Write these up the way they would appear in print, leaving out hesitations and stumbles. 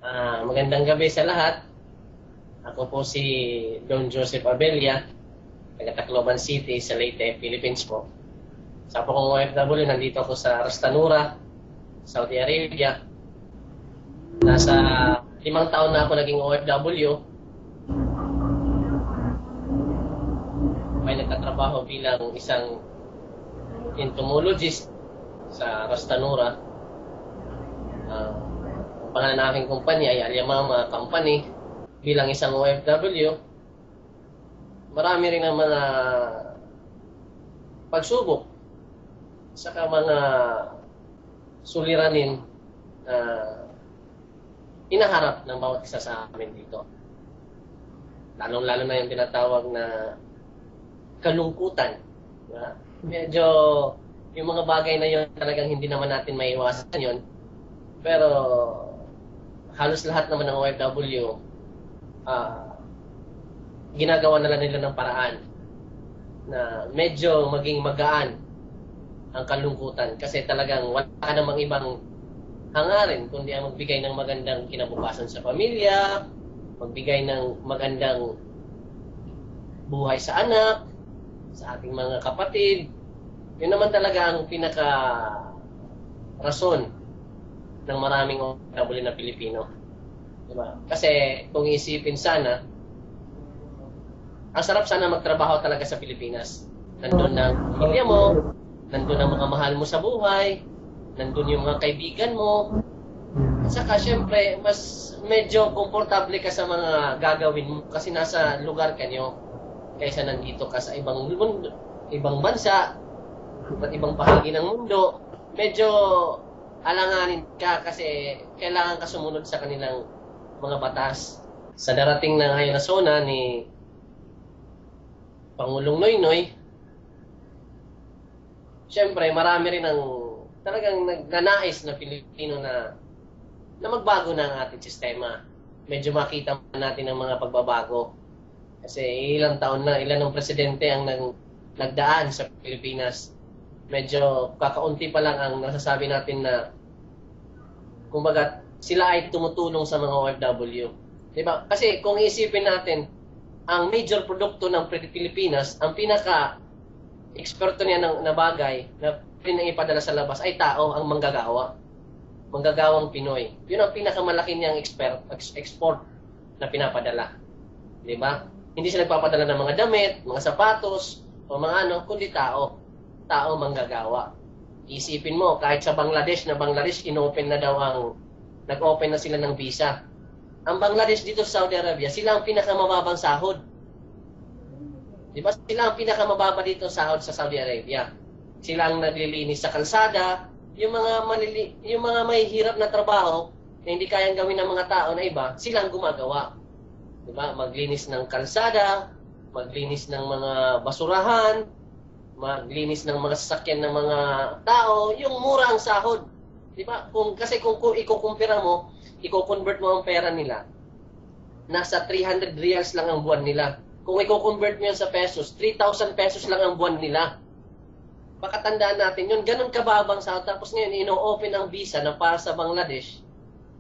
Magandang gabi sa lahat. Ako po si Don Joseph Abella, taga Tacloban City sa Leyte, Philippines po. Sa po kong OFW, nandito ako sa Rastanura, Saudi Arabia. Nasa 5 taon na ako naging OFW. May nagtatrabaho bilang isang entomologist sa Rastanura. Ang pangalan ng aking kumpanya ay Alyamama Company. Bilang isang OFW, marami rin ang mga pagsubok saka mga suliranin na inaharap ng bawat isa sa amin dito. Lalong-lalo na yung tinatawag na kalungkutan. Medyo yung mga bagay na yun talagang hindi naman natin maiwasan yun. Pero halos lahat naman ng OFW ginagawa na lang nila ng paraan na medyo maging magaan ang kalungkutan kasi talagang wala namang ibang hangarin kundi ang magbigay ng magandang kinabukasan sa pamilya, magbigay ng magandang buhay sa anak, sa ating mga kapatid. Yun naman talaga ang pinaka-rason ng maraming OFW na Pilipino. Diba? Kasi kung iisipin sana, ang sarap sana magtrabaho talaga sa Pilipinas. Nandun ang pamilya mo, nandun ang mga mahal mo sa buhay, nandun yung mga kaibigan mo. At saka syempre, mas medyo komportable ka sa mga gagawin mo kasi nasa lugar ka nyo kaysa nandito ka sa ibang mundo, ibang bansa, at ibang bahagi ng mundo. Medyo alanganin ka kasi kailangan ka sumunod sa kanilang mga batas. Sa darating na ngayon na sona ni Pangulong Noynoy, siyempre marami rin ang talagang nagnanais na Pilipino na magbago na ang ating sistema. Medyo makita natin ang mga pagbabago. Kasi ilang taon na, ilan ng presidente ang nagdaan sa Pilipinas. Medyo kakaunti pa lang ang nasasabi natin na kumbaga sila ay tumutulong sa mga OFW. Diba? Kasi kung isipin natin, ang major produkto ng Pilipinas, ang pinaka-eksperto niya na bagay na pinaipadala sa labas ay tao, ang manggagawa. Manggagawang Pinoy. Yun ang pinakamalaki niyang export na pinapadala. Diba? Hindi sila nagpapadala ng mga damit, mga sapatos, o mga ano, kundi tao. Tao manggagawa. Isipin mo, kahit sa Bangladesh, inopen na daw nag-open na sila ng visa. Ang Bangladesh dito sa Saudi Arabia, sila ang pinakamababang sahod. Diba? Sila ang pinakamababa dito sahod sa Saudi Arabia. Sila ang naglilinis sa kalsada, yung mga mahihirap na trabaho na hindi kayang gawin ng mga tao na iba, sila ang gumagawa. Diba? Maglinis ng kalsada, maglinis ng mga basurahan, maglinis ng mga sasakyan ng mga tao, yung mura ang sahod. Diba? Kasi kung ikukumpira mo, i-convert mo ang pera nila, nasa 300 reals lang ang buwan nila. Kung i-convert mo yan sa pesos, 3,000 pesos lang ang buwan nila. Pakatandaan natin yun, ganun kababang sahod. Tapos ngayon, ino-open ang visa na para sa Bangladesh.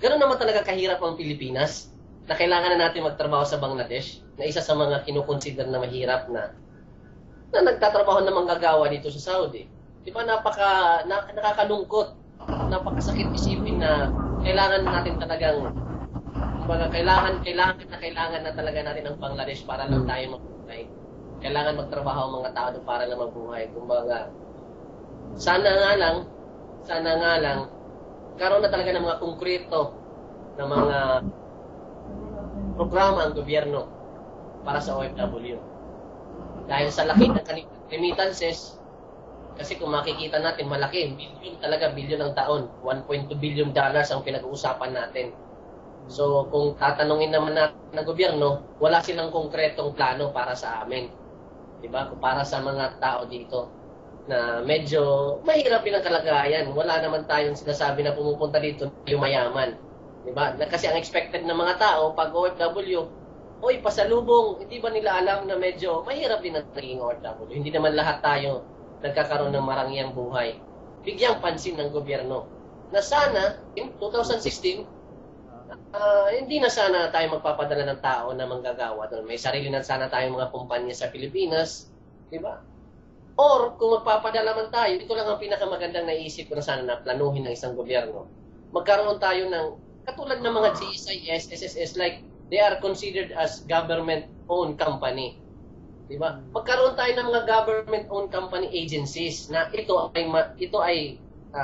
Ganun naman talaga kahirap ang Pilipinas, na kailangan na natin magtrabaho sa Bangladesh, na isa sa mga kinukonsider na mahirap na nagtatrabaho na manggagawa dito sa Saudi. Diba nakakalungkot, napakasakit isipin na kailangan natin talagang, kumbaga kailangan na talaga natin ang Bangladesh para lang tayo mabuhay. Kailangan magtrabaho ang mga tao doon para lang mabuhay. Kumbaga, sana nga lang, karoon na talaga ng mga konkreto na mga programa ang gobyerno para sa OFW. Dahil sa laki ng remittances, kasi kung makikita natin, malaki, bilyon ang taon. $1.2 billion ang pinag-uusapan natin. So, kung tatanungin naman natin ng gobyerno, wala silang konkretong plano para sa amin. Diba? Para sa mga tao dito na medyo mahirap din ang kalagayan. Wala naman tayong sinasabi na pumupunta dito yung mayaman. Diba? Kasi ang expected ng mga tao, pag OFW, pasalubong, hindi ba nila alam na medyo mahirap din ang naging OFW? Hindi naman lahat tayo nagkakaroon ng marangyang buhay. Bigyang pansin ng gobyerno na sana, in 2016, hindi na sana tayo magpapadala ng tao na manggagawa doon. May sarili na sana tayong mga kumpanya sa Pilipinas, di ba? Or kung magpapadala man tayo, ito lang ang pinakamagandang naisip ko na sana na planuhin ng isang gobyerno. Magkaroon tayo ng, katulad ng mga GSIS, SSS, like they are considered as government-owned company. Diba? Magkaroon tayo ng mga government-owned company agencies na ito ay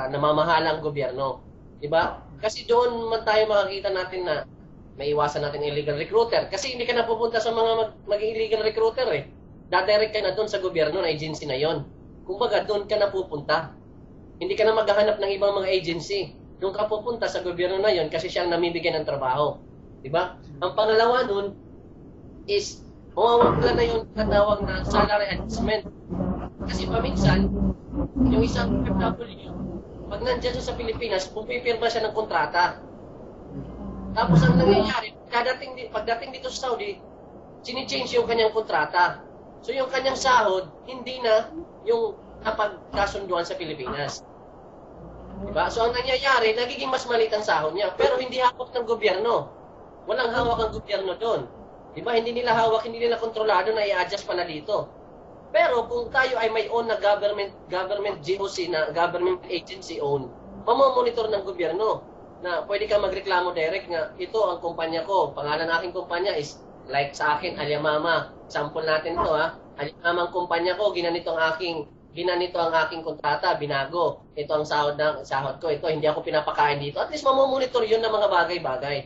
namamahalang gobyerno. Diba? Kasi doon man tayo makakita natin na may iwasan natin illegal recruiter. Kasi hindi ka na pupunta sa mga mag-illegal recruiter eh. Dadirect ka na doon sa gobyerno na agency na yon. Kumbaga, doon ka na pupunta. Hindi ka na maghahanap ng ibang mga agency. Doon ka pupunta sa gobyerno na yon kasi siya ang namibigyan ng trabaho. Diba? Ang pangalawa nun is mawawala na yung katawag na salary adjustment. Kasi paminsan, yung isang FW, pag nandiyan siya sa Pilipinas, pupipirma siya ng kontrata. Tapos ang nangyayari, pagdating dito sa Saudi, sinichange yung kanyang kontrata. So yung kanyang sahod, hindi na yung napagkasunduan sa Pilipinas. Diba? So ang nangyayari, nagiging mas maliit ang sahod niya. Pero hindi hawak ng gobyerno. Walang hawak ang gobyerno doon. Diba? Hindi nila hawak, hindi nila kontrolado na i-adjust pa na dito. Pero kung tayo ay may own na government GOC na government agency own, mamamonitor ng gobyerno na pwede ka magreklamo direct nga, ito ang kumpanya ko, pangalan ng aking kumpanya is like sa akin, Alyamama. Sample natin ito ha. Alyamama ang kumpanya ko, ginanito ang aking kontrata, binago. Ito ang sahod ko. Ito, hindi ako pinapakain dito. At least mamamonitor yun ng mga bagay-bagay.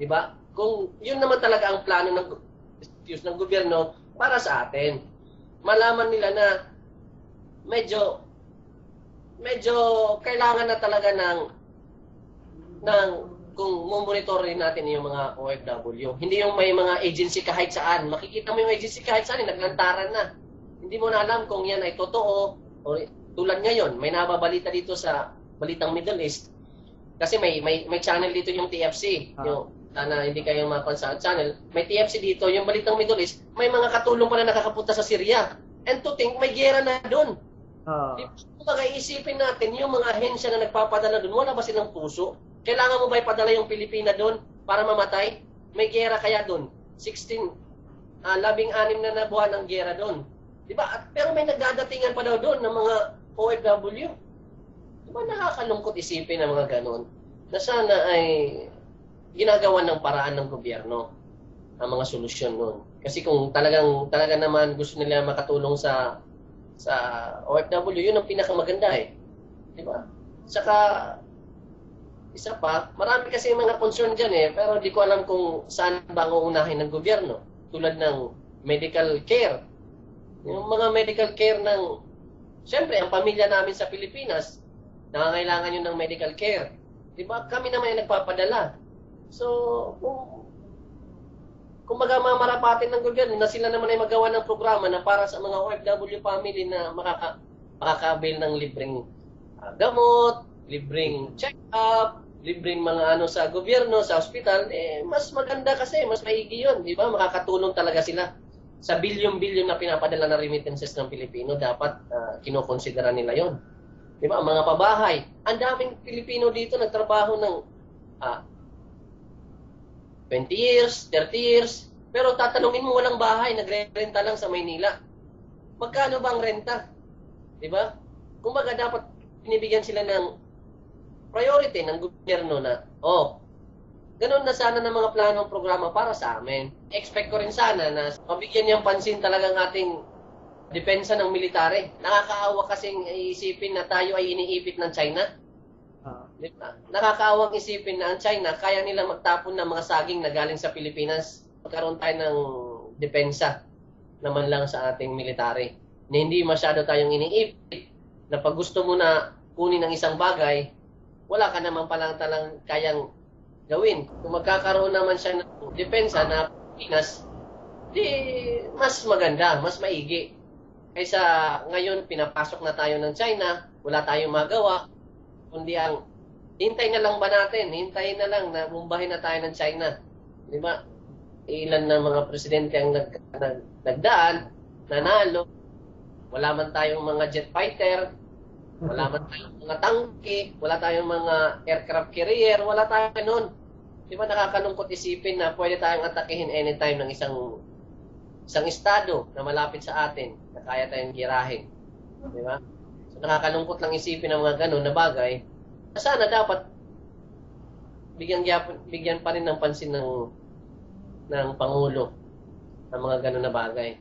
Diba? Kung yun naman talaga ang plano ng gobyerno para sa atin. Malaman nila na medyo kailangan na talaga ng kung monitorin natin yung mga OFW. Hindi yung may mga agency kahit saan. Makikita mo yung agency kahit saan, naglantaran na. Hindi mo na alam kung yan ay totoo. O tulad ngayon, may nababalita dito sa Balitang Middle East. Kasi may channel dito yung TFC. Yung, sana hindi kayo mapansa channel. May TFC dito, yung Balitang Middle East, may mga katulong pa na nakakapunta sa Syria. And to think, may gera na doon. Kung mag-iisipin natin, yung mga ahensya na nagpapadala doon, wala ba silang puso? Kailangan mo ba ipadala yung Pilipina doon para mamatay? May gera kaya doon. 16 na buwan ng gera doon. Diba? Pero may nagdadatingan pa daw doon ng mga OFW. Diba nakakalungkot isipin ng mga ganon? Na sana ay ginagawa ng paraan ng gobyerno ang mga solusyon noon. Kasi kung talaga naman gusto nila makatulong sa OFW, yun ang pinakamaganda eh. Diba? Saka isa pa, marami kasi mga concern dyan eh, pero di ko alam kung saan ba ang uunahin ng gobyerno. Tulad ng medical care. Yung mga medical care ng, siyempre, ang pamilya namin sa Pilipinas, nangangailangan yun ng medical care. Diba? Kami naman yung nagpapadala. So, kung magamamarapatin ng gobyerno na sila naman ay magawa ng programa na para sa mga OFW family na makakabil ng libreng gamot, libreng check-up, libreng mga sa gobyerno, sa ospital, mas maganda kasi, mas maigi yun, di ba? Makakatulong talaga sila. Sa bilyon-bilyon na pinapadala na remittances ng Pilipino, dapat kinokonsidera nila yon. Di ba? Ang mga pabahay. Ang daming Pilipino dito nagtrabaho ng 20 years, 30 years, pero tatanungin mo walang bahay, nagre-renta lang sa Maynila. Magkano ba ang renta? Di ba? Kumbaga dapat binibigyan sila ng priority ng gobyerno na, ganun na sana ng mga planong programa para sa amin. Expect ko rin sana na mabigyan niyang pansin talagang ating depensa ng military. Nakakaawa kasing isipin na tayo ay iniipit ng China. Diba? Nakakaawang isipin na ang China, kaya nila magtapon ng mga saging na galing sa Pilipinas. Magkaroon tayo ng depensa naman lang sa ating military. Na hindi masyado tayong iniipit na pag gusto mo na kunin ng isang bagay, wala ka naman palang talang kayang gawin. Kung magkakaroon naman siya ng depensa na Pilipinas, di mas maganda, mas maigi. Kaysa ngayon pinapasok na tayo ng China, wala tayong magawa, kundi ang hintay na lang ba natin? Hintay na lang na bumbahin na tayo ng China. Di ba? Ilan na mga presidente ang nagdaan, nanalo. Wala man tayong mga jet fighter, wala man tayong mga tangke, wala tayong mga aircraft carrier, wala tayo noon. Di ba nakakalungkot isipin na pwede tayong atakihin anytime ng isang estado na malapit sa atin na kaya tayong girahin. Di ba? So nakakalungkot lang isipin ng mga ganun na bagay. Sana dapat bigyan pa rin ng pansin ng Pangulo ng mga ganun na bagay.